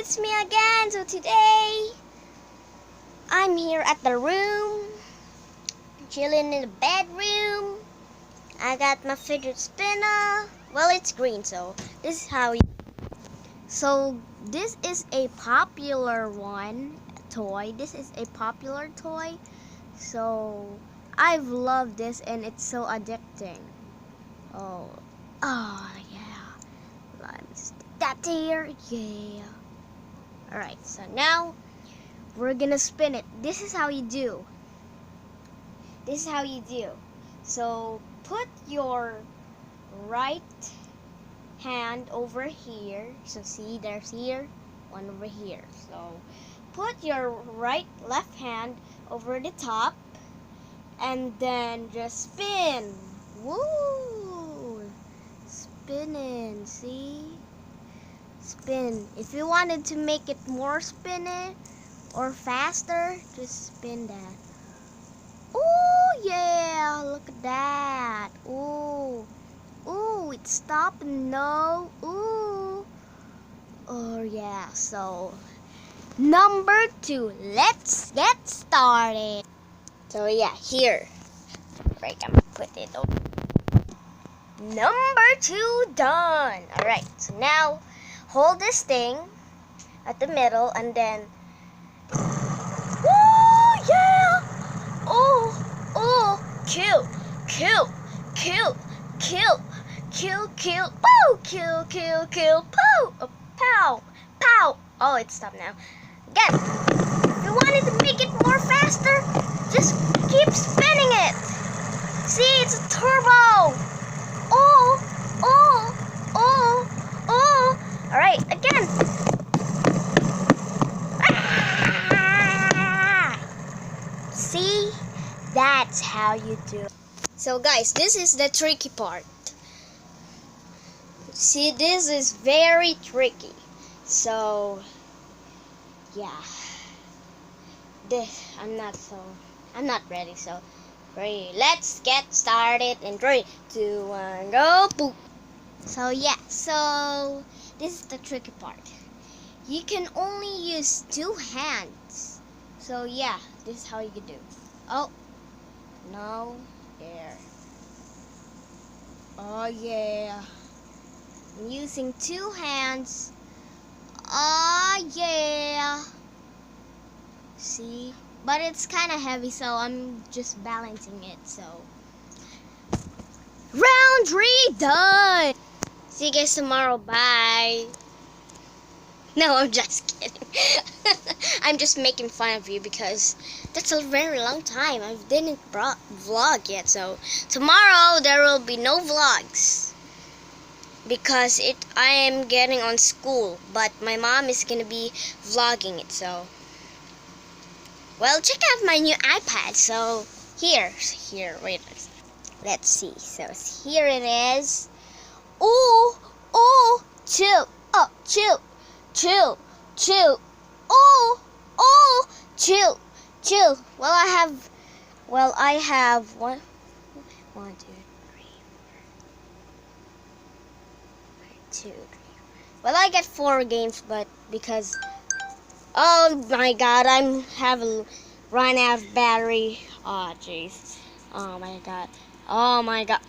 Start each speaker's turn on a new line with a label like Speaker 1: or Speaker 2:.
Speaker 1: it's me again. So today, I'm here at the room, chilling in the bedroom. I got my fidget spinner. Well, it's green, so this is how you... So this is a popular toy. This is a popular toy. So I've loved this and it's so addicting. Oh yeah. Let me stick that there. Yeah. Alright, so now we're gonna spin it. This is how you do. This is how you do. So put your right hand over here. So see, there's here, one over here. So put your left hand over the top and then just spin. Woo! Spinning, see? Spin. If you wanted to make it more spinning or faster, just spin that. Oh yeah, look at that. Ooh. Ooh, it's stopping. No. Ooh. Oh yeah, so number 2. Let's get started. So yeah, here. Right, I'm gonna put it over. Number 2 done. Alright, so now hold this thing at the middle and then woo, yeah! Oh, kill, poo, kill, poo, pow, pow. Oh, it stopped now. Again, if you wanted to make it more faster, just keep spinning it. See, it's a turbo. Oh. All right, again. See, that's how you do it. So guys, this is the tricky part. See, this is very tricky. So yeah, I'm not ready. So ready, let's get started in 3, 2, 1, go, boop. So yeah, so this is the tricky part. You can only use 2 hands. So yeah, this is how you do. Oh, no, there. Oh yeah. I'm using 2 hands. Oh yeah. See? But it's kind of heavy, so I'm just balancing it, so. Round 3 done! See you guys tomorrow, bye. No, I'm just kidding. I'm just making fun of you because that's a very long time. I didn't vlog yet, so tomorrow there will be no vlogs because I am getting on school, but my mom is gonna be vlogging it. So, well, check out my new iPad. So here, wait, let's see. So here it is. Oh, chill, chill. Oh, chill. Well, I have one, 2, 3, 2, 3. Well, I get 4 games, but because, oh my God, I'm having run out of battery. Oh jeez. Oh my God.